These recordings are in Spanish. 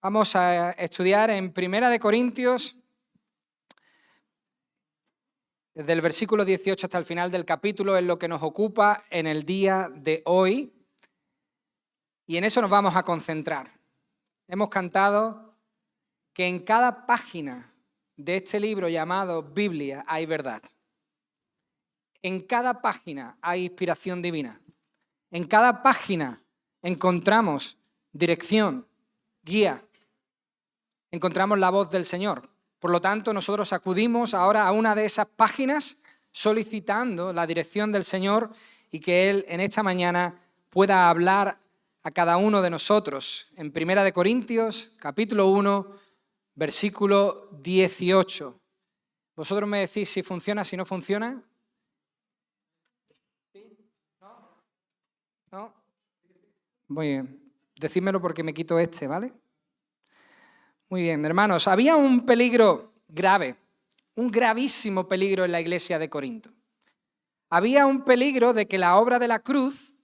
Vamos a estudiar en Primera de Corintios, desde el versículo 18 hasta el final del capítulo, es lo que nos ocupa en el día de hoy. Y en eso nos vamos a concentrar. Hemos cantado que en cada página de este libro llamado Biblia hay verdad. En cada página hay inspiración divina. En cada página encontramos dirección, guía. Encontramos la voz del Señor. Por lo tanto, nosotros acudimos ahora a una de esas páginas solicitando la dirección del Señor y que Él en esta mañana pueda hablar a cada uno de nosotros. En Primera de Corintios, capítulo 1, versículo 18. ¿Vosotros me decís si funciona, si no funciona? ¿Sí? ¿No? ¿No? Muy bien. Decídmelo porque me quito ¿vale? Muy bien, hermanos. Había un peligro grave, un gravísimo peligro en la iglesia de Corinto. Había un peligro de que la obra de la cruz,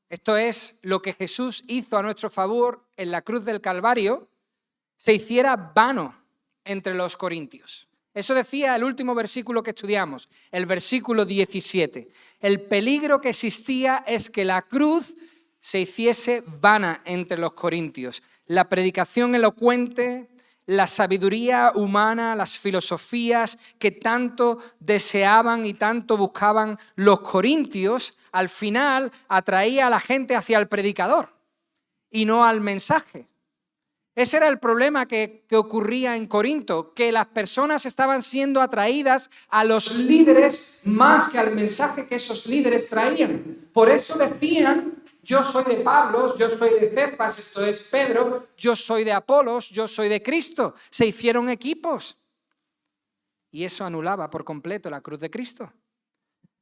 esto es, lo que Jesús hizo a nuestro favor en la cruz del Calvario, se hiciera vano entre los corintios. Eso decía el último versículo que estudiamos, el versículo 17. El peligro que existía es que la cruz se hiciese vana entre los corintios. La predicación elocuente, la sabiduría humana, las filosofías que tanto deseaban y tanto buscaban los corintios, al final atraía a la gente hacia el predicador y no al mensaje. Ese era el problema que ocurría en Corinto, que las personas estaban siendo atraídas a los líderes más que al mensaje que esos líderes traían. Por eso decían: yo soy de Pablo, yo soy de Cefas, esto es Pedro, yo soy de Apolos, yo soy de Cristo. Se hicieron equipos. Y eso anulaba por completo la cruz de Cristo.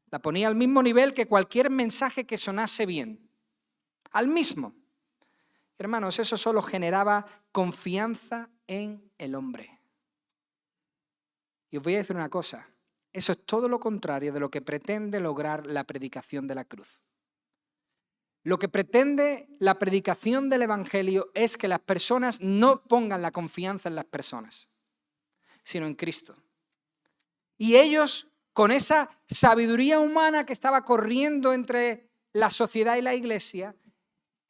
La ponía al mismo nivel que cualquier mensaje que sonase bien. Al mismo. Hermanos, eso solo generaba confianza en el hombre. Y os voy a decir una cosa. Eso es todo lo contrario de lo que pretende lograr la predicación de la cruz. Lo que pretende la predicación del Evangelio es que las personas no pongan la confianza en las personas, sino en Cristo. Y ellos, con esa sabiduría humana que estaba corriendo entre la sociedad y la iglesia,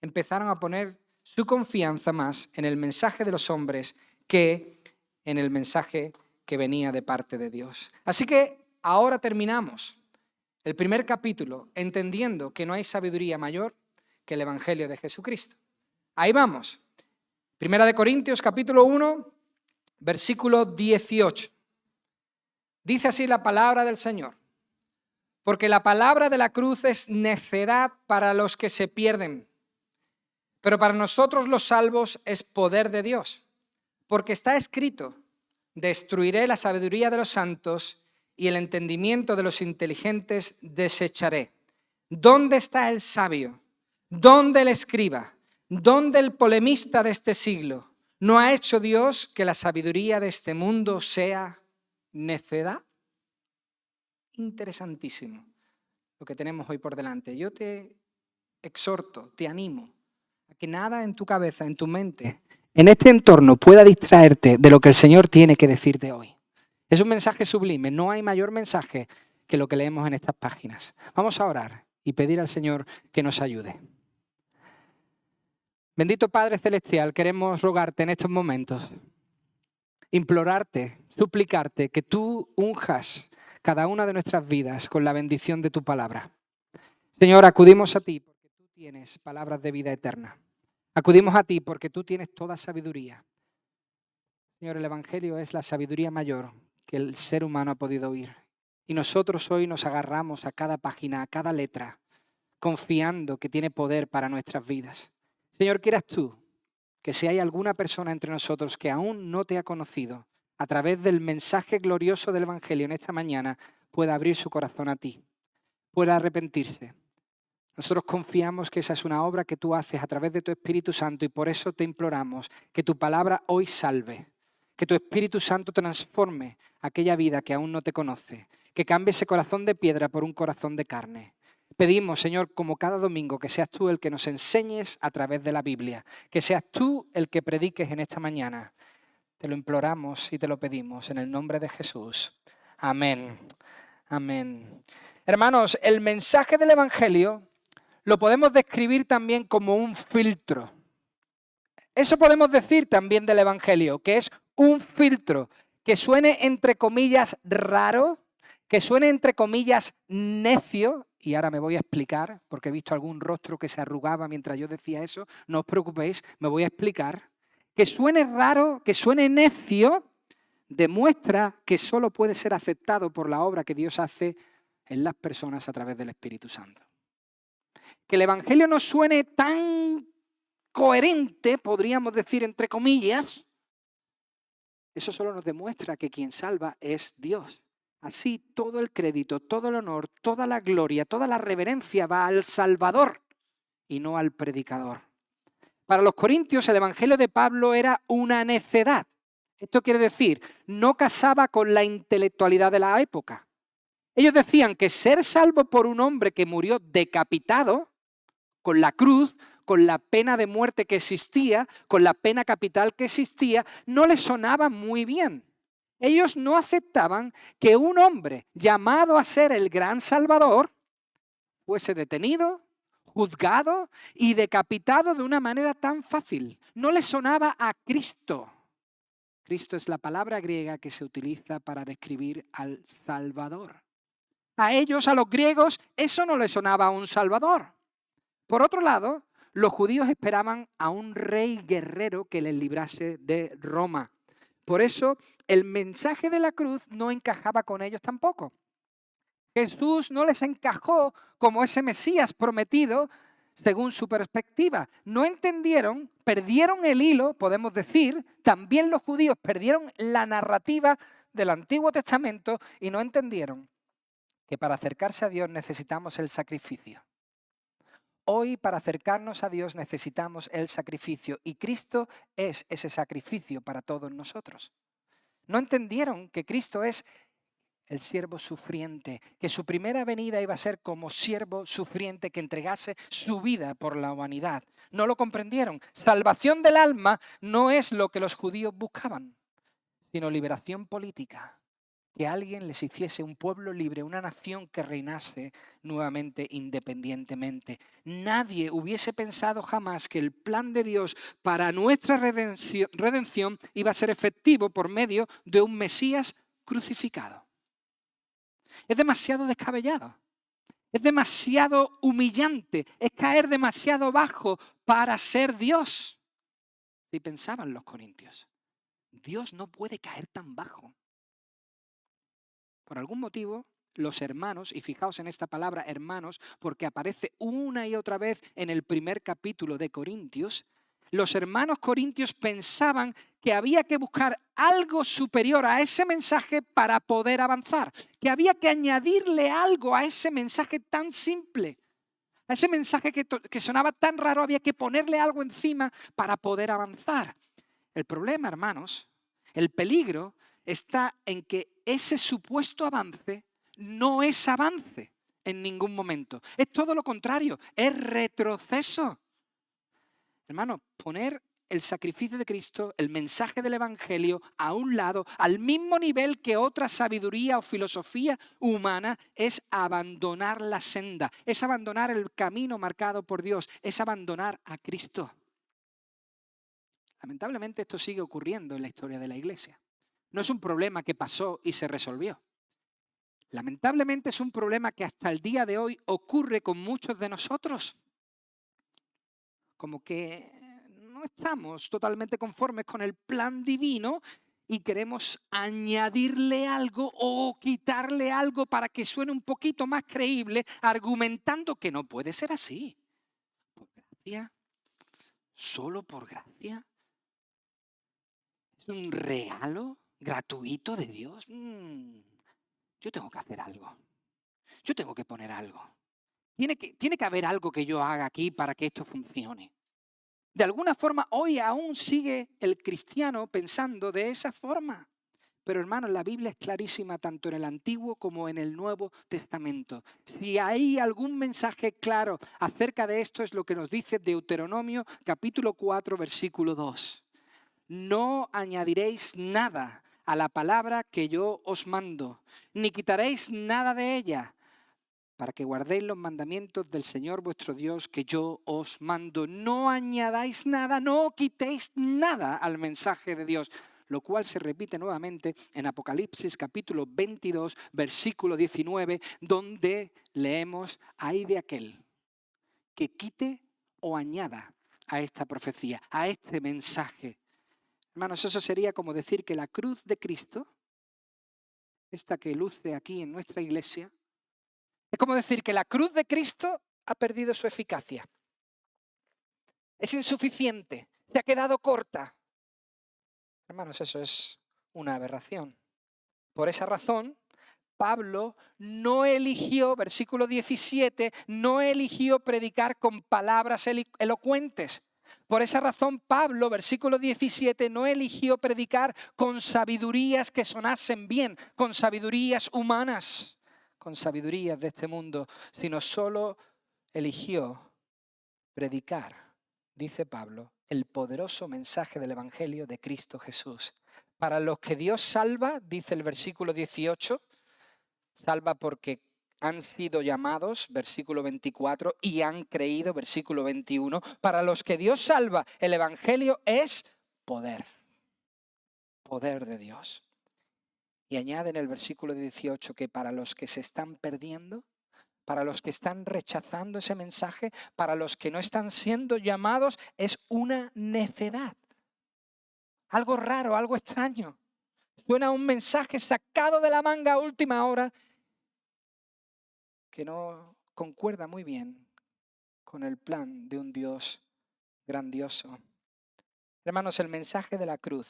empezaron a poner su confianza más en el mensaje de los hombres que en el mensaje que venía de parte de Dios. Así que ahora terminamos el primer capítulo entendiendo que no hay sabiduría mayor que el Evangelio de Jesucristo. Ahí vamos. Primera de Corintios, capítulo 1, versículo 18. Dice así la palabra del Señor. Porque la palabra de la cruz es necedad para los que se pierden, pero para nosotros los salvos es poder de Dios. Porque está escrito: destruiré la sabiduría de los santos y el entendimiento de los inteligentes desecharé. ¿Dónde está el sabio? ¿Dónde el escriba? ¿Dónde el polemista de este siglo? ¿No ha hecho Dios que la sabiduría de este mundo sea necedad? Interesantísimo lo que tenemos hoy por delante. Yo te exhorto, te animo a que nada en tu cabeza, en tu mente, en este entorno pueda distraerte de lo que el Señor tiene que decirte hoy. Es un mensaje sublime. No hay mayor mensaje que lo que leemos en estas páginas. Vamos a orar y pedir al Señor que nos ayude. Bendito Padre Celestial, queremos rogarte en estos momentos, implorarte, suplicarte que tú unjas cada una de nuestras vidas con la bendición de tu palabra. Señor, acudimos a ti porque tú tienes palabras de vida eterna. Acudimos a ti porque tú tienes toda sabiduría. Señor, el Evangelio es la sabiduría mayor que el ser humano ha podido oír. Y nosotros hoy nos agarramos a cada página, a cada letra, confiando que tiene poder para nuestras vidas. Señor, quieras tú que si hay alguna persona entre nosotros que aún no te ha conocido, a través del mensaje glorioso del Evangelio en esta mañana, pueda abrir su corazón a ti, pueda arrepentirse. Nosotros confiamos que esa es una obra que tú haces a través de tu Espíritu Santo y por eso te imploramos que tu palabra hoy salve, que tu Espíritu Santo transforme aquella vida que aún no te conoce, que cambie ese corazón de piedra por un corazón de carne. Pedimos, Señor, como cada domingo, que seas tú el que nos enseñes a través de la Biblia, que seas tú el que prediques en esta mañana. Te lo imploramos y te lo pedimos en el nombre de Jesús. Amén. Amén. Hermanos, el mensaje del Evangelio lo podemos describir también como un filtro. Eso podemos decir también del Evangelio, que es un filtro, que suene entre comillas raro, que suene entre comillas necio, y ahora me voy a explicar, porque he visto algún rostro que se arrugaba mientras yo decía eso, no os preocupéis, me voy a explicar. Que suene raro, que suene necio, demuestra que solo puede ser aceptado por la obra que Dios hace en las personas a través del Espíritu Santo. Que el Evangelio no suene tan coherente, podríamos decir entre comillas, eso solo nos demuestra que quien salva es Dios. Así todo el crédito, todo el honor, toda la gloria, toda la reverencia va al Salvador y no al predicador. Para los corintios el Evangelio de Pablo era una necedad. Esto quiere decir, no casaba con la intelectualidad de la época. Ellos decían que ser salvo por un hombre que murió decapitado, con la cruz, con la pena de muerte que existía, con la pena capital que existía, no les sonaba muy bien. Ellos no aceptaban que un hombre llamado a ser el gran Salvador fuese detenido, juzgado y decapitado de una manera tan fácil. No les sonaba a Cristo. Cristo es la palabra griega que se utiliza para describir al Salvador. A ellos, a los griegos, eso no les sonaba a un Salvador. Por otro lado, los judíos esperaban a un rey guerrero que les librase de Roma. Por eso, el mensaje de la cruz no encajaba con ellos tampoco. Jesús no les encajó como ese Mesías prometido según su perspectiva. No entendieron, perdieron el hilo, podemos decir, también los judíos perdieron la narrativa del Antiguo Testamento y no entendieron que para acercarse a Dios necesitamos el sacrificio. Hoy para acercarnos a Dios necesitamos el sacrificio y Cristo es ese sacrificio para todos nosotros. No entendieron que Cristo es el siervo sufriente, que su primera venida iba a ser como siervo sufriente que entregase su vida por la humanidad. No lo comprendieron. Salvación del alma no es lo que los judíos buscaban, sino liberación política. Que alguien les hiciese un pueblo libre, una nación que reinase nuevamente independientemente. Nadie hubiese pensado jamás que el plan de Dios para nuestra redención iba a ser efectivo por medio de un Mesías crucificado. Es demasiado descabellado, es demasiado humillante, es caer demasiado bajo para ser Dios. Y pensaban los corintios, Dios no puede caer tan bajo. Por algún motivo, los hermanos, y fijaos en esta palabra hermanos, porque aparece una y otra vez en el primer capítulo de Corintios, los hermanos corintios pensaban que había que buscar algo superior a ese mensaje para poder avanzar, que había que añadirle algo a ese mensaje tan simple, a ese mensaje que sonaba tan raro, había que ponerle algo encima para poder avanzar. El problema, hermanos, el peligro está en que ese supuesto avance no es avance en ningún momento. Es todo lo contrario, es retroceso. Hermano, poner el sacrificio de Cristo, el mensaje del Evangelio a un lado, al mismo nivel que otra sabiduría o filosofía humana, es abandonar la senda, es abandonar el camino marcado por Dios, es abandonar a Cristo. Lamentablemente esto sigue ocurriendo en la historia de la Iglesia. No es un problema que pasó y se resolvió. Lamentablemente es un problema que hasta el día de hoy ocurre con muchos de nosotros. Como que no estamos totalmente conformes con el plan divino y queremos añadirle algo o quitarle algo para que suene un poquito más creíble, argumentando que no puede ser así. Por gracia, solo por gracia. ¿Es un regalo gratuito de Dios? Yo tengo que hacer algo. Yo tengo que poner algo. Tiene que haber algo que yo haga aquí para que esto funcione. De alguna forma, hoy aún sigue el cristiano pensando de esa forma. Pero hermanos, la Biblia es clarísima tanto en el Antiguo como en el Nuevo Testamento. Si hay algún mensaje claro acerca de esto, es lo que nos dice Deuteronomio capítulo 4, versículo 2. No añadiréis nada a la palabra que yo os mando, ni quitaréis nada de ella, para que guardéis los mandamientos del Señor vuestro Dios que yo os mando. No añadáis nada, no quitéis nada al mensaje de Dios, lo cual se repite nuevamente en Apocalipsis capítulo 22, versículo 19, donde leemos: ay de aquel que quite o añada a esta profecía, a este mensaje. Hermanos, eso sería como decir que la cruz de Cristo, esta que luce aquí en nuestra iglesia, es como decir que la cruz de Cristo ha perdido su eficacia. Es insuficiente, se ha quedado corta. Hermanos, eso es una aberración. Por esa razón, Pablo no eligió, versículo 17, no eligió predicar con palabras elocuentes. Por esa razón, Pablo, versículo 17, no eligió predicar con sabidurías que sonasen bien, con sabidurías humanas, con sabidurías de este mundo, sino solo eligió predicar, dice Pablo, el poderoso mensaje del Evangelio de Cristo Jesús. Para los que Dios salva, dice el versículo 18, salva porque han sido llamados, versículo 24, y han creído, versículo 21. Para los que Dios salva, el Evangelio es poder. Poder de Dios. Y añade en el versículo 18 que para los que se están perdiendo, para los que están rechazando ese mensaje, para los que no están siendo llamados, es una necedad. Algo raro, algo extraño. Suena un mensaje sacado de la manga a última hora que no concuerda muy bien con el plan de un Dios grandioso. Hermanos, el mensaje de la cruz,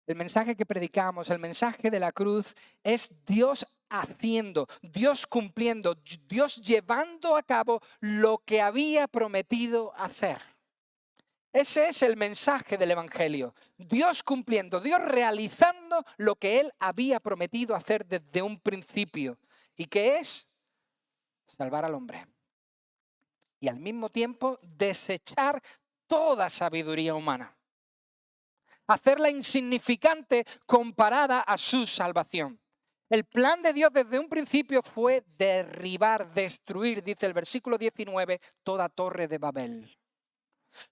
el mensaje que predicamos, el mensaje de la cruz es Dios haciendo, Dios cumpliendo, Dios llevando a cabo lo que había prometido hacer. Ese es el mensaje del Evangelio. Dios cumpliendo, Dios realizando lo que Él había prometido hacer desde un principio. ¿Y qué es? Salvar al hombre. Y al mismo tiempo desechar toda sabiduría humana. Hacerla insignificante comparada a su salvación. El plan de Dios desde un principio fue derribar, destruir, dice el versículo 19, toda torre de Babel.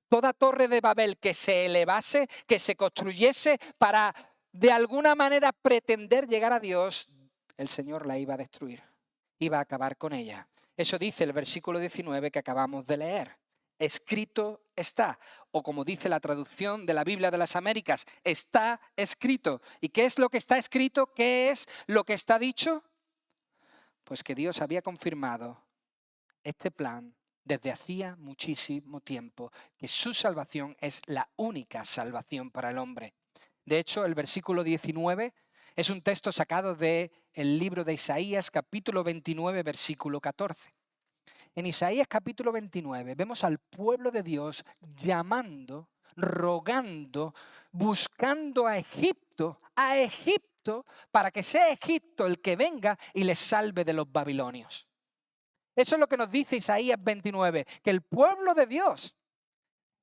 Toda torre de Babel que se elevase, que se construyese para de alguna manera pretender llegar a Dios, el Señor la iba a destruir, iba a acabar con ella. Eso dice el versículo 19 que acabamos de leer. Escrito está, o como dice la traducción de la Biblia de las Américas, está escrito. ¿Y qué es lo que está escrito? ¿Qué es lo que está dicho? Pues que Dios había confirmado este plan desde hacía muchísimo tiempo, que su salvación es la única salvación para el hombre. De hecho, el versículo 19 es un texto sacado del libro de Isaías, capítulo 29, versículo 14. En Isaías capítulo 29 vemos al pueblo de Dios llamando, rogando, buscando a Egipto, para que sea Egipto el que venga y les salve de los babilonios. Eso es lo que nos dice Isaías 29, que el pueblo de Dios,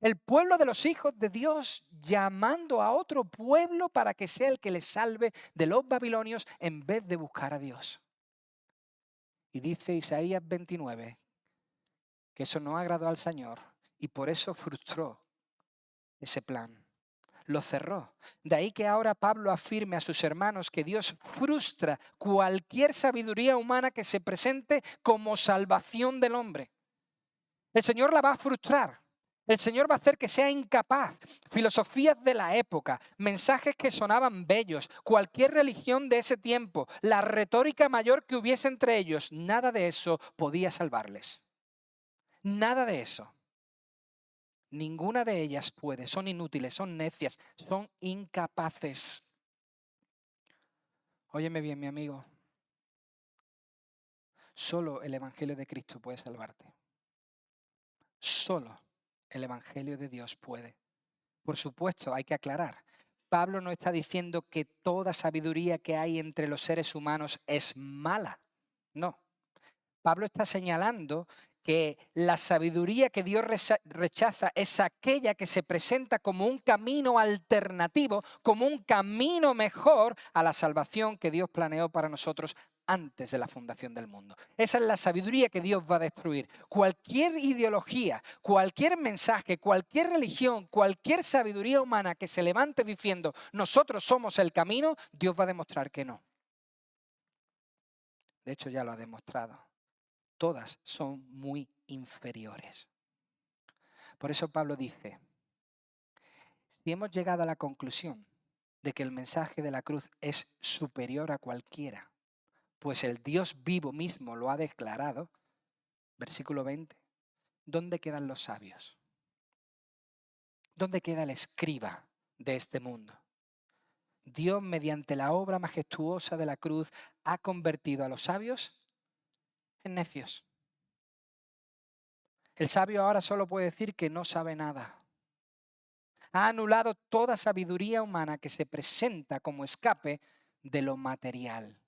el pueblo de los hijos de Dios, llamando a otro pueblo para que sea el que les salve de los babilonios en vez de buscar a Dios. Y dice Isaías 29 que eso no agradó al Señor y por eso frustró ese plan. Lo cerró. De ahí que ahora Pablo afirme a sus hermanos que Dios frustra cualquier sabiduría humana que se presente como salvación del hombre. El Señor la va a frustrar. El Señor va a hacer que sea incapaz. Filosofías de la época, mensajes que sonaban bellos, cualquier religión de ese tiempo, la retórica mayor que hubiese entre ellos, nada de eso podía salvarles. Nada de eso. Ninguna de ellas puede. Son inútiles, son necias, son incapaces. Óyeme bien, mi amigo. Solo el Evangelio de Cristo puede salvarte. Solo el Evangelio de Dios puede. Por supuesto, hay que aclarar. Pablo no está diciendo que toda sabiduría que hay entre los seres humanos es mala. No. Pablo está señalando que la sabiduría que Dios rechaza es aquella que se presenta como un camino alternativo, como un camino mejor a la salvación que Dios planeó para nosotros antes de la fundación del mundo. Esa es la sabiduría que Dios va a destruir. Cualquier ideología, cualquier mensaje, cualquier religión, cualquier sabiduría humana que se levante diciendo nosotros somos el camino, Dios va a demostrar que no. De hecho, ya lo ha demostrado. Todas son muy inferiores. Por eso Pablo dice, si hemos llegado a la conclusión de que el mensaje de la cruz es superior a cualquiera, pues el Dios vivo mismo lo ha declarado, versículo 20, ¿dónde quedan los sabios? ¿Dónde queda el escriba de este mundo? Dios, mediante la obra majestuosa de la cruz, ha convertido a los sabios en necios. El sabio ahora solo puede decir que no sabe nada. Ha anulado toda sabiduría humana que se presenta como escape de lo material.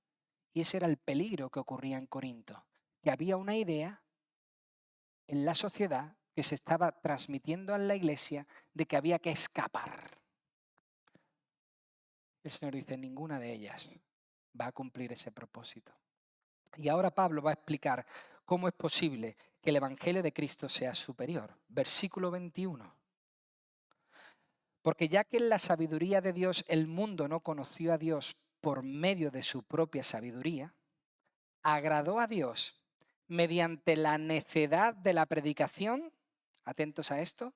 Y ese era el peligro que ocurría en Corinto, que había una idea en la sociedad que se estaba transmitiendo en la iglesia de que había que escapar. El Señor dice, ninguna de ellas va a cumplir ese propósito. Y ahora Pablo va a explicar cómo es posible que el Evangelio de Cristo sea superior. Versículo 21. Porque ya que en la sabiduría de Dios el mundo no conoció a Dios por medio de su propia sabiduría, agradó a Dios mediante la necedad de la predicación, atentos a esto,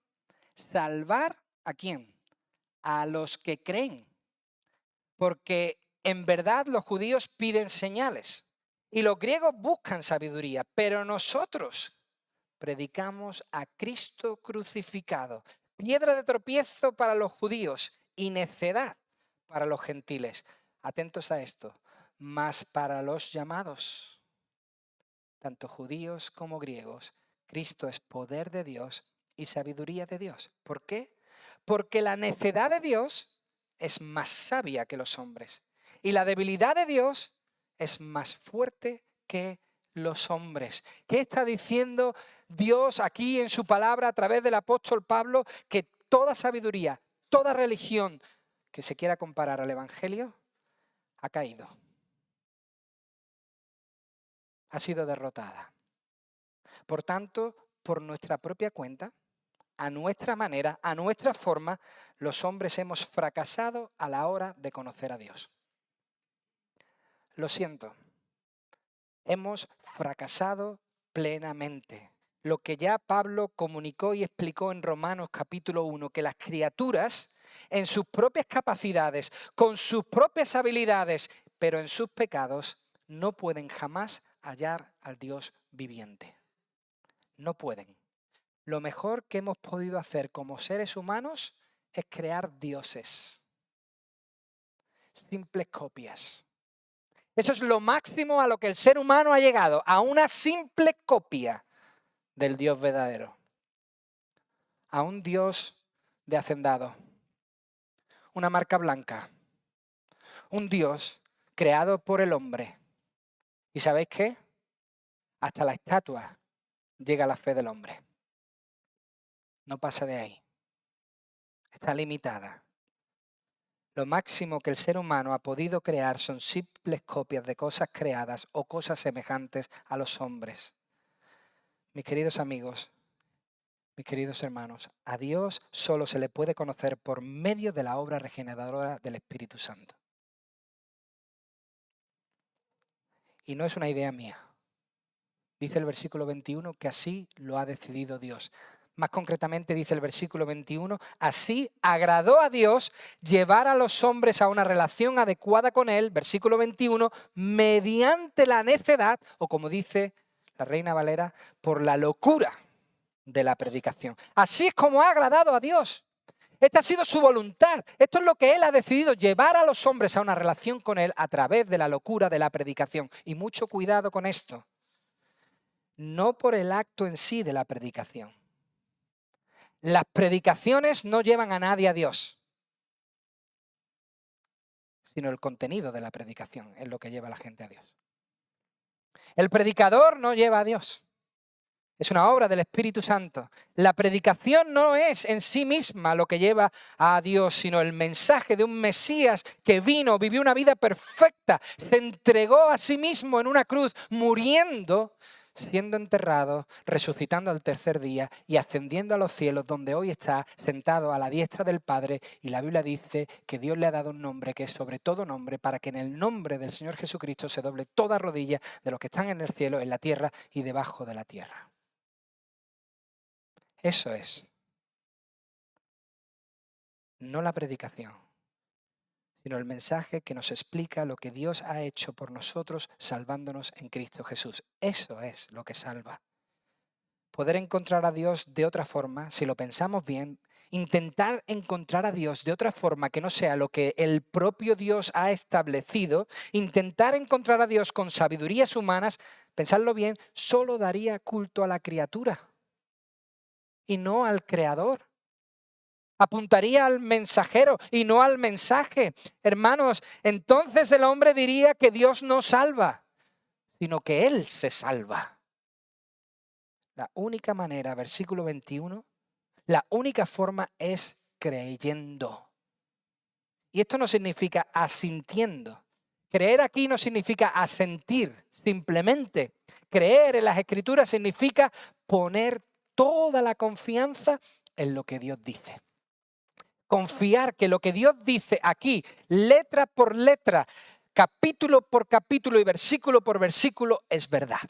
salvar ¿a quién? A los que creen. Porque en verdad los judíos piden señales y los griegos buscan sabiduría, pero nosotros predicamos a Cristo crucificado, piedra de tropiezo para los judíos y necedad para los gentiles. Atentos a esto, mas para los llamados, tanto judíos como griegos, Cristo es poder de Dios y sabiduría de Dios. ¿Por qué? Porque la necedad de Dios es más sabia que los hombres y la debilidad de Dios es más fuerte que los hombres. ¿Qué está diciendo Dios aquí en su palabra a través del apóstol Pablo? Que toda sabiduría, toda religión que se quiera comparar al Evangelio ha caído. Ha sido derrotada. Por tanto, por nuestra propia cuenta, a nuestra manera, a nuestra forma, los hombres hemos fracasado a la hora de conocer a Dios. Lo siento, hemos fracasado plenamente. Lo que ya Pablo comunicó y explicó en Romanos capítulo 1, que las criaturas en sus propias capacidades, con sus propias habilidades, pero en sus pecados, no pueden jamás hallar al Dios viviente. No pueden. Lo mejor que hemos podido hacer como seres humanos es crear dioses. Simples copias. Eso es lo máximo a lo que el ser humano ha llegado, a una simple copia del Dios verdadero. A un Dios de hacendado. Una marca blanca. Un Dios creado por el hombre. ¿Y sabéis qué? Hasta la estatua llega la fe del hombre. No pasa de ahí. Está limitada. Lo máximo que el ser humano ha podido crear son simples copias de cosas creadas o cosas semejantes a los hombres. Mis queridos amigos, mis queridos hermanos, a Dios solo se le puede conocer por medio de la obra regeneradora del Espíritu Santo. Y no es una idea mía. Dice el versículo 21 que así lo ha decidido Dios. Más concretamente dice el versículo 21, así agradó a Dios llevar a los hombres a una relación adecuada con Él, versículo 21, mediante la necedad, o como dice la Reina Valera, por la locura de la predicación. Así es como ha agradado a Dios. Esta ha sido su voluntad. Esto es lo que Él ha decidido, llevar a los hombres a una relación con Él a través de la locura de la predicación. Y mucho cuidado con esto. No por el acto en sí de la predicación. Las predicaciones no llevan a nadie a Dios. sino el contenido de la predicación es lo que lleva a la gente a Dios. El predicador no lleva a Dios. Es una obra del Espíritu Santo. La predicación no es en sí misma lo que lleva a Dios, sino el mensaje de un Mesías que vino, vivió una vida perfecta, se entregó a sí mismo en una cruz, muriendo, siendo enterrado, resucitando al tercer día y ascendiendo a los cielos, donde hoy está sentado a la diestra del Padre. Y la Biblia dice que Dios le ha dado un nombre que es sobre todo nombre, para que en el nombre del Señor Jesucristo se doble toda rodilla de los que están en el cielo, en la tierra y debajo de la tierra. Eso es, no la predicación, sino el mensaje que nos explica lo que Dios ha hecho por nosotros salvándonos en Cristo Jesús. Eso es lo que salva. Poder encontrar a Dios de otra forma, si lo pensamos bien, intentar encontrar a Dios de otra forma que no sea lo que el propio Dios ha establecido, intentar encontrar a Dios con sabidurías humanas, pensadlo bien, solo daría culto a la criatura y no al Creador. Apuntaría al mensajero y no al mensaje. Hermanos, entonces el hombre diría que Dios no salva, sino que Él se salva. La única manera, versículo 21, la única forma es creyendo. Y esto no significa asintiendo. Creer aquí no significa asentir, simplemente. Creer en las Escrituras significa poner toda la confianza en lo que Dios dice. Confiar que lo que Dios dice aquí, letra por letra, capítulo por capítulo y versículo por versículo, es verdad.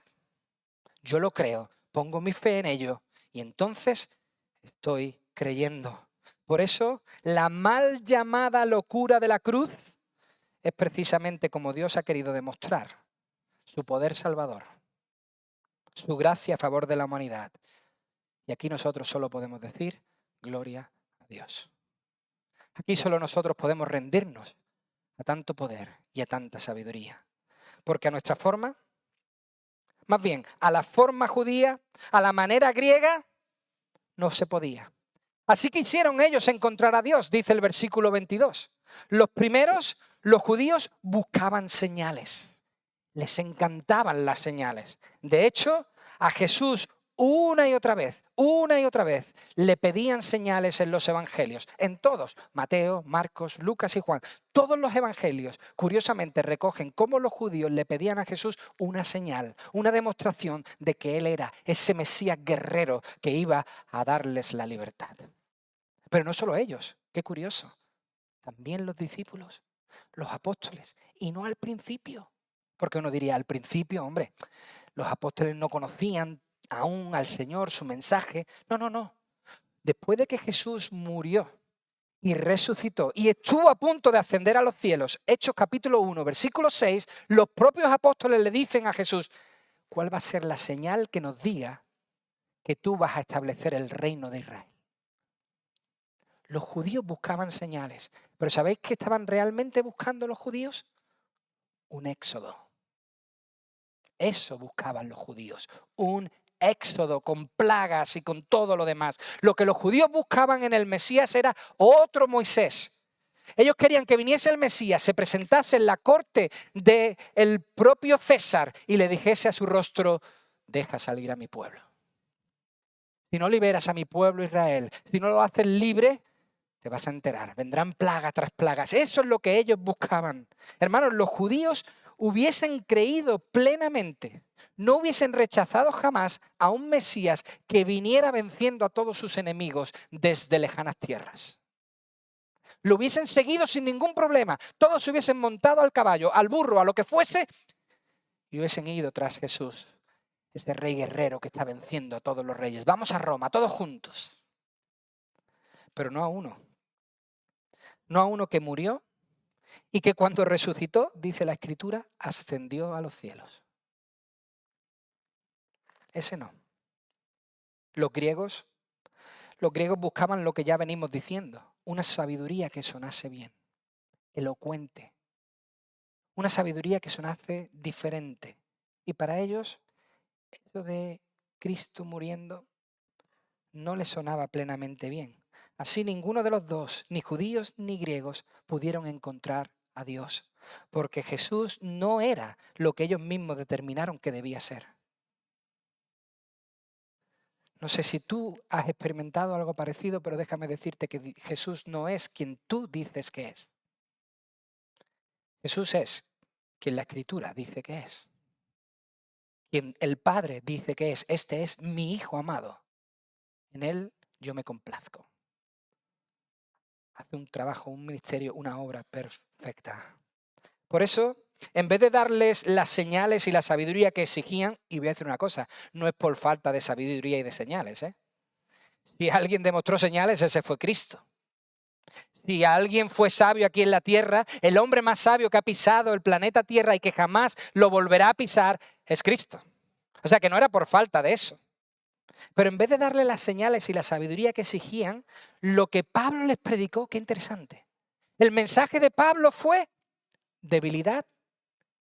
Yo lo creo, pongo mi fe en ello y entonces estoy creyendo. Por eso, la mal llamada locura de la cruz es precisamente como Dios ha querido demostrar su poder salvador, su gracia a favor de la humanidad. Y aquí nosotros solo podemos decir, gloria a Dios. Aquí solo nosotros podemos rendirnos a tanto poder y a tanta sabiduría. Porque a nuestra forma, más bien a la forma judía, a la manera griega, no se podía. Así que hicieron ellos encontrar a Dios, dice el versículo 22. Los primeros, los judíos, buscaban señales. Les encantaban las señales. De hecho, a Jesús una y otra vez, le pedían señales en los evangelios, en todos, Mateo, Marcos, Lucas y Juan. Todos los evangelios, curiosamente, recogen cómo los judíos le pedían a Jesús una señal, una demostración de que Él era ese Mesías guerrero que iba a darles la libertad. Pero no solo ellos, qué curioso, también los discípulos, los apóstoles, y no al principio. Porque uno diría, al principio, hombre, los apóstoles no conocían aún al Señor, su mensaje. No. Después de que Jesús murió y resucitó y estuvo a punto de ascender a los cielos, Hechos capítulo 1, versículo 6, los propios apóstoles le dicen a Jesús, ¿cuál va a ser la señal que nos diga que tú vas a establecer el reino de Israel? Los judíos buscaban señales, pero ¿sabéis qué estaban realmente buscando los judíos? Un éxodo. Eso buscaban los judíos, un éxodo con plagas y con todo lo demás. Lo que los judíos buscaban en el Mesías era otro Moisés. Ellos querían que viniese el Mesías, se presentase en la corte del propio César y le dijese a su rostro, deja salir a mi pueblo. Si no liberas a mi pueblo Israel, si no lo haces libre, te vas a enterar. Vendrán plaga tras plagas. Eso es lo que ellos buscaban. Hermanos, los judíos hubiesen creído plenamente, no hubiesen rechazado jamás a un Mesías que viniera venciendo a todos sus enemigos desde lejanas tierras. Lo hubiesen seguido sin ningún problema. Todos se hubiesen montado al caballo, al burro, a lo que fuese, y hubiesen ido tras Jesús, este rey guerrero que está venciendo a todos los reyes. Vamos a Roma, todos juntos. Pero no a uno. No a uno que murió y que cuando resucitó, dice la Escritura, ascendió a los cielos. Ese no. Los griegos buscaban lo que ya venimos diciendo, una sabiduría que sonase bien, elocuente, una sabiduría que sonase diferente. Y para ellos, eso de Cristo muriendo no les sonaba plenamente bien. Así ninguno de los dos, ni judíos ni griegos, pudieron encontrar a Dios, porque Jesús no era lo que ellos mismos determinaron que debía ser. No sé si tú has experimentado algo parecido, pero déjame decirte que Jesús no es quien tú dices que es. Jesús es quien la Escritura dice que es. Quien el Padre dice que es. Este es mi Hijo amado. En Él yo me complazco. Hace un trabajo, un ministerio, una obra perfecta. Por eso, en vez de darles las señales y la sabiduría que exigían, y voy a decir una cosa, no es por falta de sabiduría y de señales, ¿eh? Si alguien demostró señales, ese fue Cristo. Si alguien fue sabio aquí en la tierra, el hombre más sabio que ha pisado el planeta Tierra y que jamás lo volverá a pisar es Cristo. O sea que no era por falta de eso. Pero en vez de darle las señales y la sabiduría que exigían, lo que Pablo les predicó, qué interesante. El mensaje de Pablo fue debilidad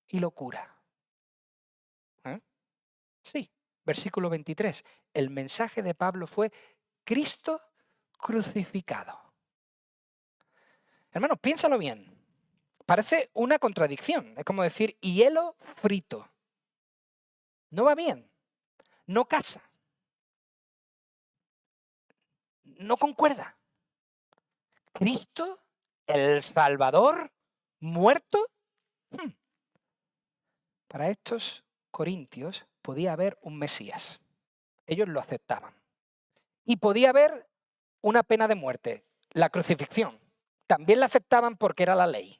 y locura. ¿Eh? Sí, versículo 23. El mensaje de Pablo fue Cristo crucificado. Hermanos, piénsalo bien. Parece una contradicción. Es como decir hielo frito. No va bien. No casa. No concuerda. Cristo, el Salvador, muerto. Para estos corintios podía haber un Mesías. Ellos lo aceptaban. Y podía haber una pena de muerte, la crucifixión. También la aceptaban porque era la ley.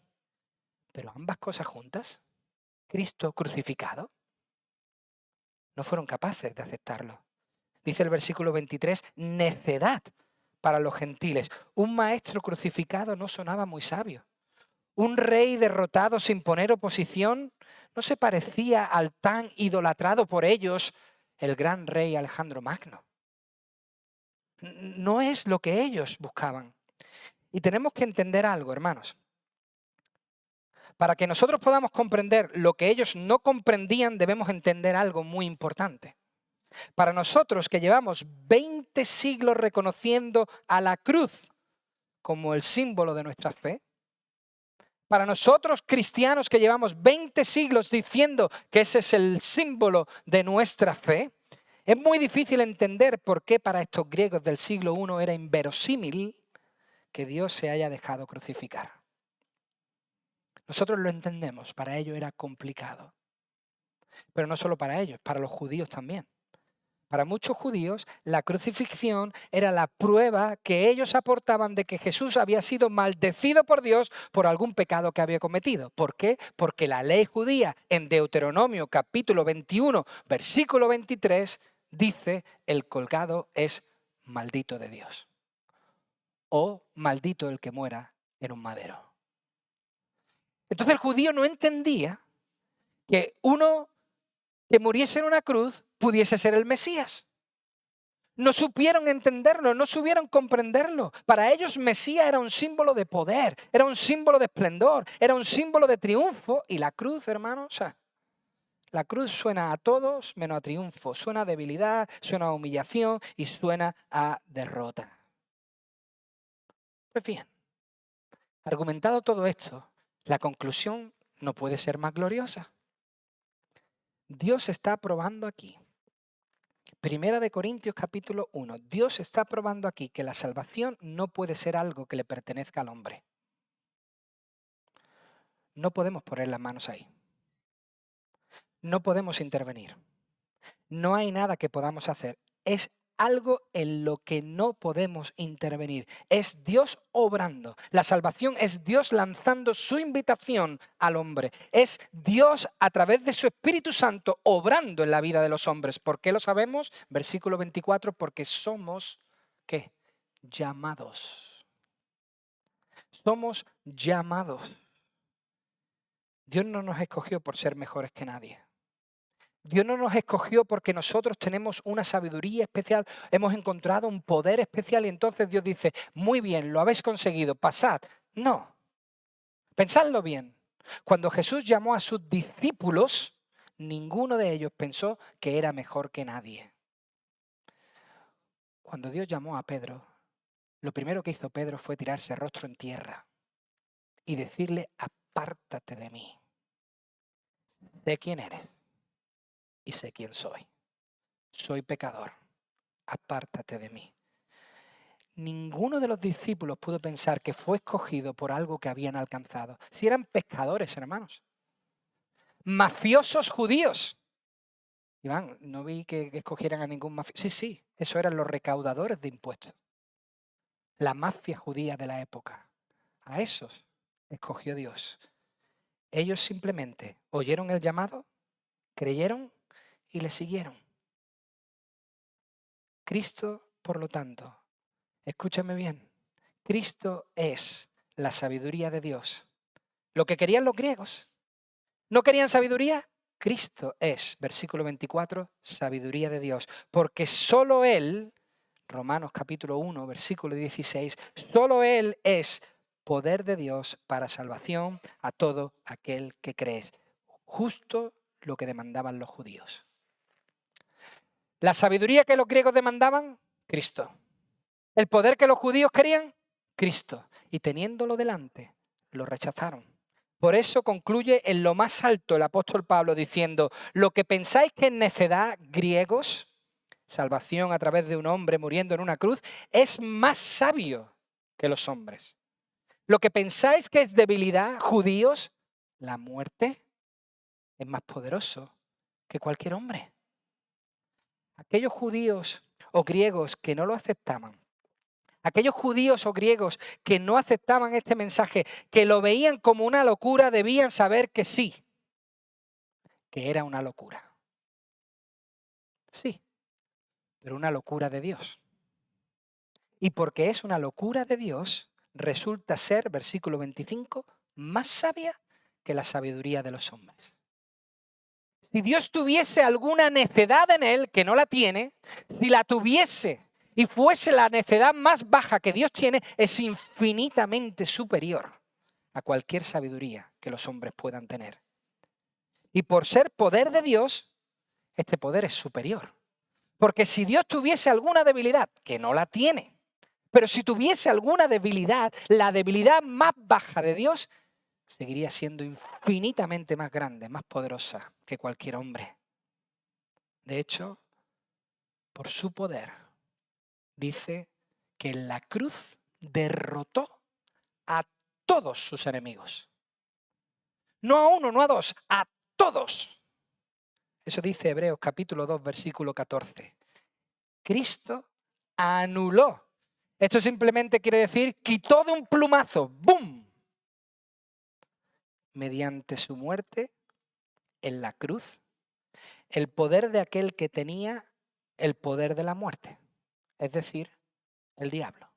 Pero ambas cosas juntas, Cristo crucificado, no fueron capaces de aceptarlo. Dice el versículo 23, necedad para los gentiles. Un maestro crucificado no sonaba muy sabio. Un rey derrotado sin poner oposición no se parecía al tan idolatrado por ellos el gran rey Alejandro Magno. No es lo que ellos buscaban. Y tenemos que entender algo, hermanos. Para que nosotros podamos comprender lo que ellos no comprendían, debemos entender algo muy importante. Para nosotros que llevamos 20 siglos reconociendo a la cruz como el símbolo de nuestra fe, para nosotros cristianos que llevamos 20 siglos diciendo que ese es el símbolo de nuestra fe, es muy difícil entender por qué para estos griegos del siglo I era inverosímil que Dios se haya dejado crucificar. Nosotros lo entendemos, para ellos era complicado. Pero no solo para ellos, para los judíos también. Para muchos judíos, la crucifixión era la prueba que ellos aportaban de que Jesús había sido maldecido por Dios por algún pecado que había cometido. ¿Por qué? Porque la ley judía en Deuteronomio capítulo 21, versículo 23, dice, el colgado es maldito de Dios. O maldito el que muera en un madero. Entonces el judío no entendía que uno que muriese en una cruz pudiese ser el Mesías. No supieron entenderlo, no supieron comprenderlo. Para ellos Mesías era un símbolo de poder, era un símbolo de esplendor, era un símbolo de triunfo. Y la cruz, hermanos, la cruz suena a todos menos a triunfo. Suena a debilidad, suena a humillación y suena a derrota. Pues bien, argumentado todo esto, la conclusión no puede ser más gloriosa. Dios está probando aquí. Primera de Corintios capítulo 1. Dios está probando aquí que la salvación no puede ser algo que le pertenezca al hombre. No podemos poner las manos ahí. No podemos intervenir. No hay nada que podamos hacer. Es algo en lo que no podemos intervenir. Es Dios obrando. La salvación es Dios lanzando su invitación al hombre. Es Dios a través de su Espíritu Santo obrando en la vida de los hombres. ¿Por qué lo sabemos? Versículo 24, porque somos, ¿qué? Llamados. Somos llamados. Dios no nos escogió por ser mejores que nadie. Dios no nos escogió porque nosotros tenemos una sabiduría especial, hemos encontrado un poder especial y entonces Dios dice, muy bien, lo habéis conseguido, pasad. No, pensadlo bien. Cuando Jesús llamó a sus discípulos, ninguno de ellos pensó que era mejor que nadie. Cuando Dios llamó a Pedro, lo primero que hizo Pedro fue tirarse rostro en tierra y decirle a apártate de mí. Sé quién eres y sé quién soy. Soy pecador, apártate de mí. Ninguno de los discípulos pudo pensar que fue escogido por algo que habían alcanzado. Si eran pescadores, hermanos. Mafiosos judíos. Iván, no vi que escogieran a ningún mafioso. Sí, eso eran los recaudadores de impuestos. La mafia judía de la época. A esos escogió Dios. Ellos simplemente oyeron el llamado, creyeron y le siguieron. Cristo, por lo tanto, escúchame bien, Cristo es la sabiduría de Dios. Lo que querían los griegos. ¿No querían sabiduría? Cristo es, versículo 24, sabiduría de Dios. Porque solo Él, Romanos capítulo 1, versículo 16, solo Él es poder de Dios para salvación a todo aquel que cree. Justo lo que demandaban los judíos. La sabiduría que los griegos demandaban, Cristo. El poder que los judíos querían, Cristo. Y teniéndolo delante, lo rechazaron. Por eso concluye en lo más alto el apóstol Pablo diciendo, lo que pensáis que es necedad, griegos, salvación a través de un hombre muriendo en una cruz, es más sabio que los hombres. Lo que pensáis que es debilidad, judíos, la muerte es más poderoso que cualquier hombre. Aquellos judíos o griegos que no lo aceptaban, aquellos judíos o griegos que no aceptaban este mensaje, que lo veían como una locura, debían saber que sí, que era una locura. Sí, pero una locura de Dios. Y porque es una locura de Dios, resulta ser, versículo 25, más sabia que la sabiduría de los hombres. Si Dios tuviese alguna necedad en él, que no la tiene, si la tuviese y fuese la necedad más baja que Dios tiene, es infinitamente superior a cualquier sabiduría que los hombres puedan tener. Y por ser poder de Dios, este poder es superior. Porque si Dios tuviese alguna debilidad, que no la tiene, pero si tuviese alguna debilidad, la debilidad más baja de Dios seguiría siendo infinitamente más grande, más poderosa que cualquier hombre. De hecho, por su poder, dice que en la cruz derrotó a todos sus enemigos. No a uno, no a dos, a todos. Eso dice Hebreos capítulo 2, versículo 14. Cristo anuló. Esto simplemente quiere decir, quitó de un plumazo, ¡bum!, mediante su muerte en la cruz, el poder de aquel que tenía el poder de la muerte, es decir, el diablo.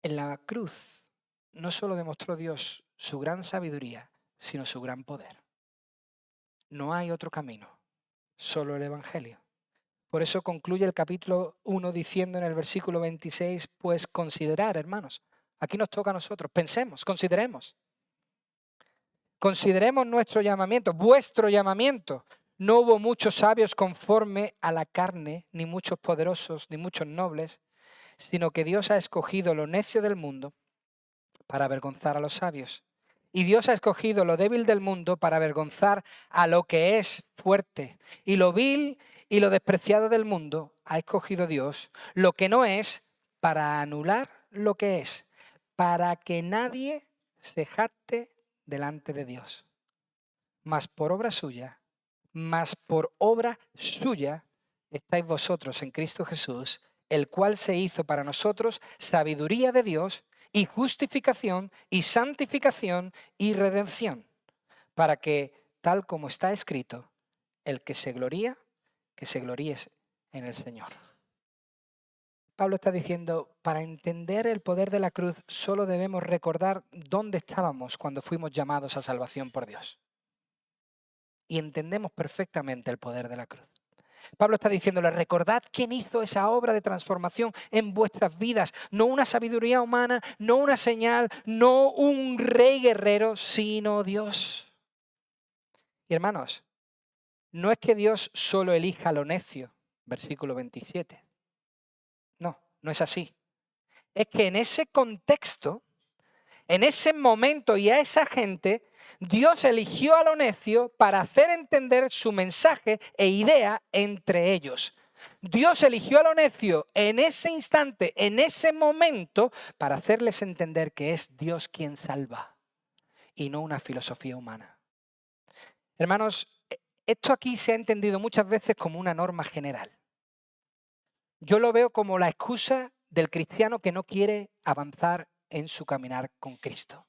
En la cruz no solo demostró Dios su gran sabiduría, sino su gran poder. No hay otro camino, solo el Evangelio. Por eso concluye el capítulo 1 diciendo en el versículo 26, pues considerar, hermanos, aquí nos toca a nosotros, pensemos, consideremos. Consideremos nuestro llamamiento, vuestro llamamiento. No hubo muchos sabios conforme a la carne, ni muchos poderosos, ni muchos nobles, sino que Dios ha escogido lo necio del mundo para avergonzar a los sabios. Y Dios ha escogido lo débil del mundo para avergonzar a lo que es fuerte. Y lo vil y lo despreciado del mundo ha escogido Dios, lo que no es, para anular lo que es, para que nadie se jacte delante de Dios. Mas por obra suya estáis vosotros en Cristo Jesús, el cual se hizo para nosotros sabiduría de Dios y justificación y santificación y redención, para que, tal como está escrito, el que se gloríe en el Señor. Pablo está diciendo, para entender el poder de la cruz, solo debemos recordar dónde estábamos cuando fuimos llamados a salvación por Dios. Y entendemos perfectamente el poder de la cruz. Pablo está diciéndole, recordad quién hizo esa obra de transformación en vuestras vidas. No una sabiduría humana, no una señal, no un rey guerrero, sino Dios. Y hermanos, no es que Dios solo elija lo necio, versículo 27. No, no es así. Es que en ese contexto, en ese momento y a esa gente, Dios eligió a lo necio para hacer entender su mensaje e idea entre ellos. Dios eligió a lo necio en ese instante, en ese momento, para hacerles entender que es Dios quien salva y no una filosofía humana. Hermanos, esto aquí se ha entendido muchas veces como una norma general. Yo lo veo como la excusa del cristiano que no quiere avanzar en su caminar con Cristo.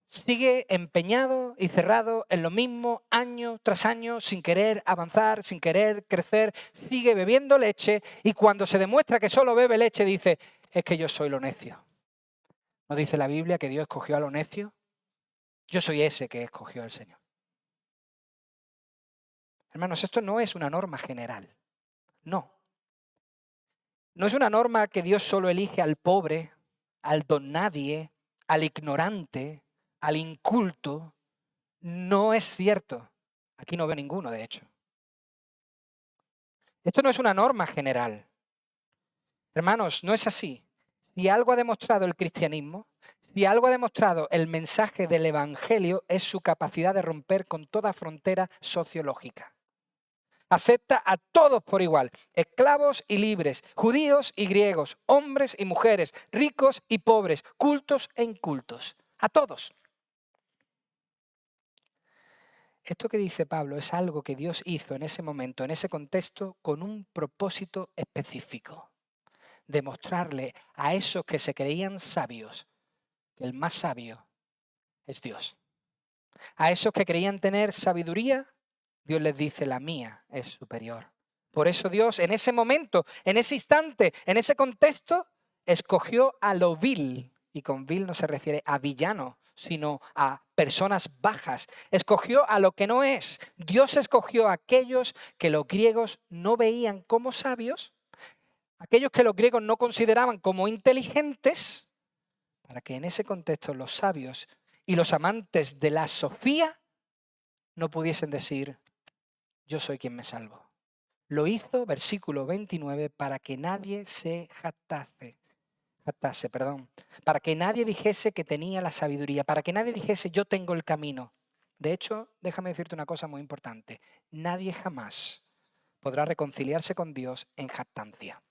Sigue empeñado y cerrado en lo mismo año tras año, sin querer avanzar, sin querer crecer, sigue bebiendo leche y cuando se demuestra que solo bebe leche dice, es que yo soy lo necio. ¿No dice la Biblia que Dios escogió a lo necio? Yo soy ese que escogió al Señor. Hermanos, esto no es una norma general, no. No es una norma que Dios solo elige al pobre, al don nadie, al ignorante, al inculto. No es cierto. Aquí no veo ninguno, de hecho. Esto no es una norma general. Hermanos, no es así. Si algo ha demostrado el cristianismo, si algo ha demostrado el mensaje del Evangelio, es su capacidad de romper con toda frontera sociológica. Acepta a todos por igual, esclavos y libres, judíos y griegos, hombres y mujeres, ricos y pobres, cultos e incultos. A todos. Esto que dice Pablo es algo que Dios hizo en ese momento, en ese contexto, con un propósito específico. Demostrarle a esos que se creían sabios que el más sabio es Dios. A esos que creían tener sabiduría, Dios les dice, la mía es superior. Por eso Dios en ese momento, en ese instante, en ese contexto, escogió a lo vil. Y con vil no se refiere a villano, sino a personas bajas. Escogió a lo que no es. Dios escogió a aquellos que los griegos no veían como sabios, aquellos que los griegos no consideraban como inteligentes, para que en ese contexto los sabios y los amantes de la sofía no pudiesen decir, yo soy quien me salvo. Lo hizo, versículo 29, para que nadie se jactase, para que nadie dijese que tenía la sabiduría, para que nadie dijese yo tengo el camino. De hecho, déjame decirte una cosa muy importante. Nadie jamás podrá reconciliarse con Dios en jactancia,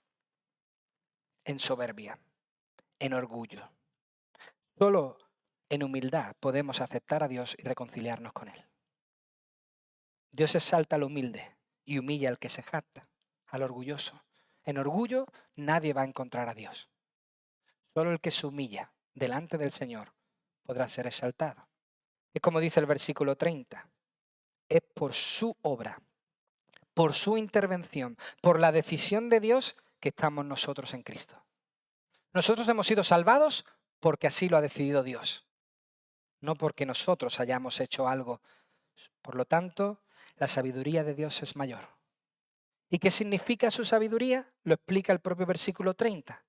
en soberbia, en orgullo. Solo en humildad podemos aceptar a Dios y reconciliarnos con Él. Dios exalta al humilde y humilla al que se jacta, al orgulloso. En orgullo nadie va a encontrar a Dios. Solo el que se humilla delante del Señor podrá ser exaltado. Es como dice el versículo 30. Es por su obra, por su intervención, por la decisión de Dios que estamos nosotros en Cristo. Nosotros hemos sido salvados porque así lo ha decidido Dios, no porque nosotros hayamos hecho algo. Por lo tanto, la sabiduría de Dios es mayor. ¿Y qué significa su sabiduría? Lo explica el propio versículo 30.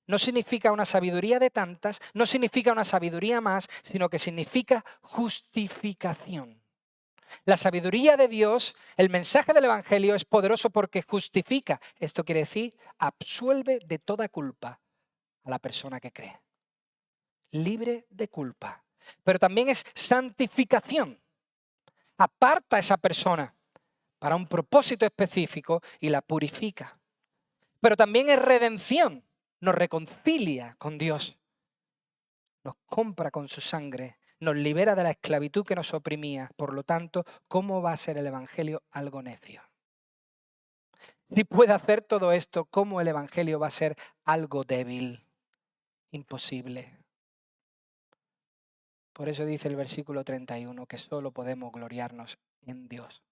No significa una sabiduría de tantas, no significa una sabiduría más, sino que significa justificación. La sabiduría de Dios, el mensaje del Evangelio es poderoso porque justifica. Esto quiere decir, absuelve de toda culpa a la persona que cree. Libre de culpa. Pero también es santificación. Aparta a esa persona para un propósito específico y la purifica. Pero también es redención. Nos reconcilia con Dios. Nos compra con su sangre. Nos libera de la esclavitud que nos oprimía. Por lo tanto, ¿cómo va a ser el Evangelio algo necio? Si puede hacer todo esto, ¿cómo el Evangelio va a ser algo débil? Imposible. Por eso dice el versículo 31 que solo podemos gloriarnos en Dios,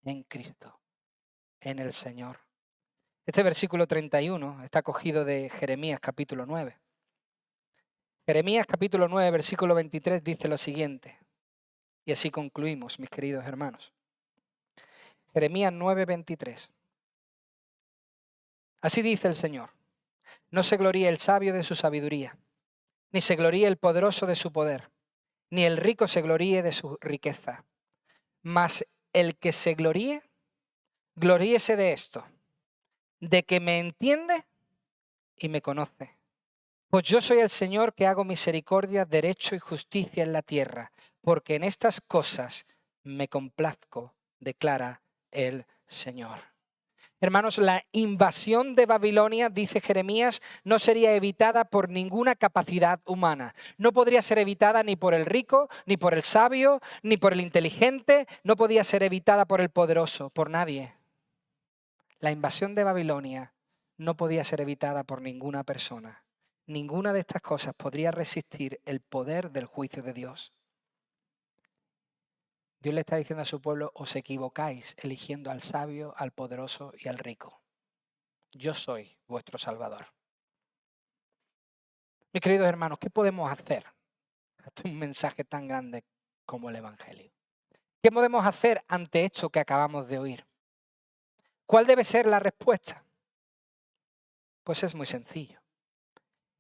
en Cristo, en el Señor. Este versículo 31 está cogido de Jeremías capítulo 9. Jeremías capítulo 9, versículo 23 dice lo siguiente. Y así concluimos, mis queridos hermanos. Jeremías 9, 23. Así dice el Señor. No se gloríe el sabio de su sabiduría, ni se gloríe el poderoso de su poder, ni el rico se gloríe de su riqueza. Mas el que se gloríe, gloríese de esto, de que me entiende y me conoce, Pues yo soy el Señor que hago misericordia, derecho y justicia en la tierra, porque en estas cosas me complazco, declara el Señor. Hermanos, la invasión de Babilonia, dice Jeremías, no sería evitada por ninguna capacidad humana. No podría ser evitada ni por el rico, ni por el sabio, ni por el inteligente. No podía ser evitada por el poderoso, por nadie. La invasión de Babilonia no podía ser evitada por ninguna persona. Ninguna de estas cosas podría resistir el poder del juicio de Dios. Dios le está diciendo a su pueblo, os equivocáis eligiendo al sabio, al poderoso y al rico. Yo soy vuestro Salvador. Mis queridos hermanos, ¿qué podemos hacer ante un mensaje tan grande como el Evangelio? ¿Qué podemos hacer ante esto que acabamos de oír? ¿Cuál debe ser la respuesta? Pues es muy sencillo.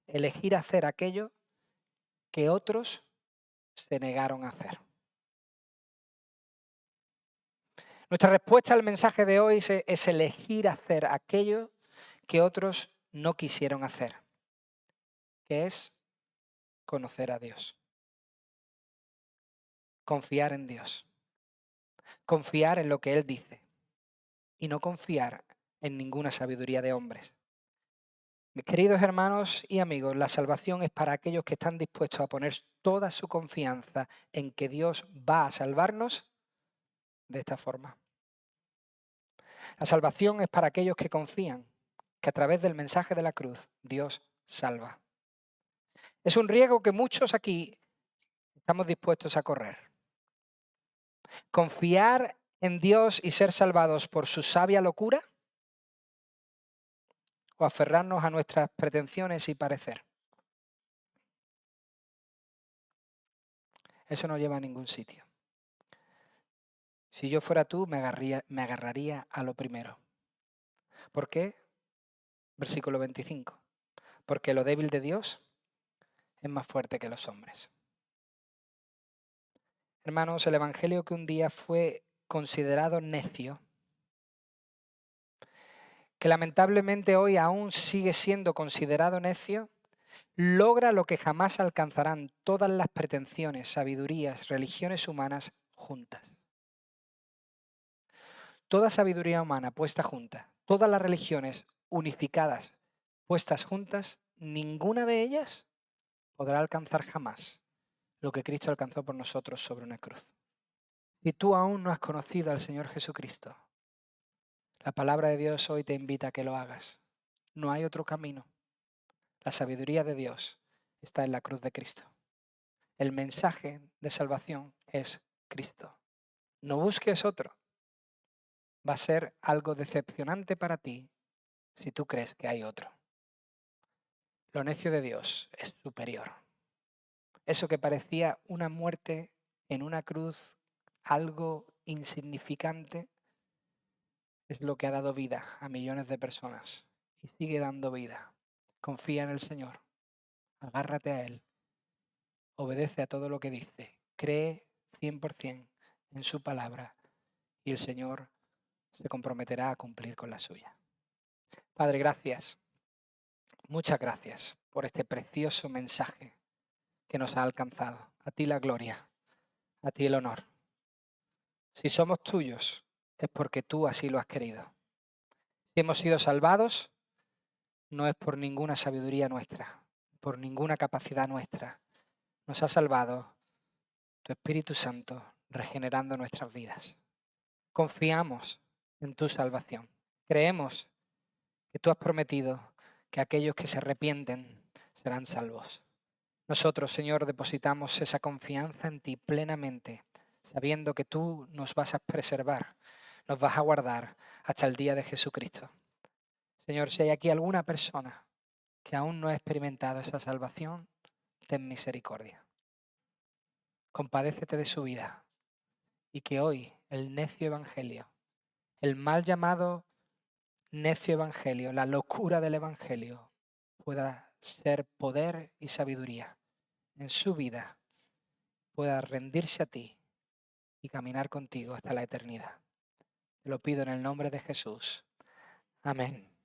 Elegir hacer aquello que otros se negaron a hacer. Nuestra respuesta al mensaje de hoy es elegir hacer aquello que otros no quisieron hacer, que es conocer a Dios, confiar en Dios, confiar en lo que Él dice y no confiar en ninguna sabiduría de hombres. Mis queridos hermanos y amigos, la salvación es para aquellos que están dispuestos a poner toda su confianza en que Dios va a salvarnos de esta forma. La salvación es para aquellos que confían que a través del mensaje de la cruz Dios salva. Es un riesgo que muchos aquí estamos dispuestos a correr. Confiar en Dios y ser salvados por su sabia locura o aferrarnos a nuestras pretensiones y parecer. Eso no lleva a ningún sitio. Si yo fuera tú, me agarraría a lo primero. ¿Por qué? Versículo 25. Porque lo débil de Dios es más fuerte que los hombres. Hermanos, el evangelio que un día fue considerado necio, que lamentablemente hoy aún sigue siendo considerado necio, logra lo que jamás alcanzarán todas las pretensiones, sabidurías, religiones humanas juntas. Toda sabiduría humana puesta junta, todas las religiones unificadas puestas juntas, ninguna de ellas podrá alcanzar jamás lo que Cristo alcanzó por nosotros sobre una cruz. Si tú aún no has conocido al Señor Jesucristo, la palabra de Dios hoy te invita a que lo hagas. No hay otro camino. La sabiduría de Dios está en la cruz de Cristo. El mensaje de salvación es Cristo. No busques otro. Va a ser algo decepcionante para ti si tú crees que hay otro. Lo necio de Dios es superior. Eso que parecía una muerte en una cruz, algo insignificante, es lo que ha dado vida a millones de personas y sigue dando vida. Confía en el Señor, agárrate a Él, obedece a todo lo que dice, cree 100% en su palabra y el Señor se comprometerá a cumplir con la suya. Padre, gracias, muchas gracias por este precioso mensaje que nos ha alcanzado. A ti la gloria, a ti el honor. Si somos tuyos, es porque tú así lo has querido. Si hemos sido salvados, no es por ninguna sabiduría nuestra, por ninguna capacidad nuestra. Nos ha salvado tu Espíritu Santo regenerando nuestras vidas. Confiamos en tu salvación. Creemos que tú has prometido que aquellos que se arrepienten serán salvos. Nosotros, Señor, depositamos esa confianza en ti plenamente, sabiendo que tú nos vas a preservar, nos vas a guardar hasta el día de Jesucristo. Señor, si hay aquí alguna persona que aún no ha experimentado esa salvación, ten misericordia. Compadécete de su vida y que hoy el necio evangelio, el mal llamado necio evangelio, la locura del evangelio, pueda ser poder y sabiduría en su vida, pueda rendirse a ti y caminar contigo hasta la eternidad. Te lo pido en el nombre de Jesús. Amén.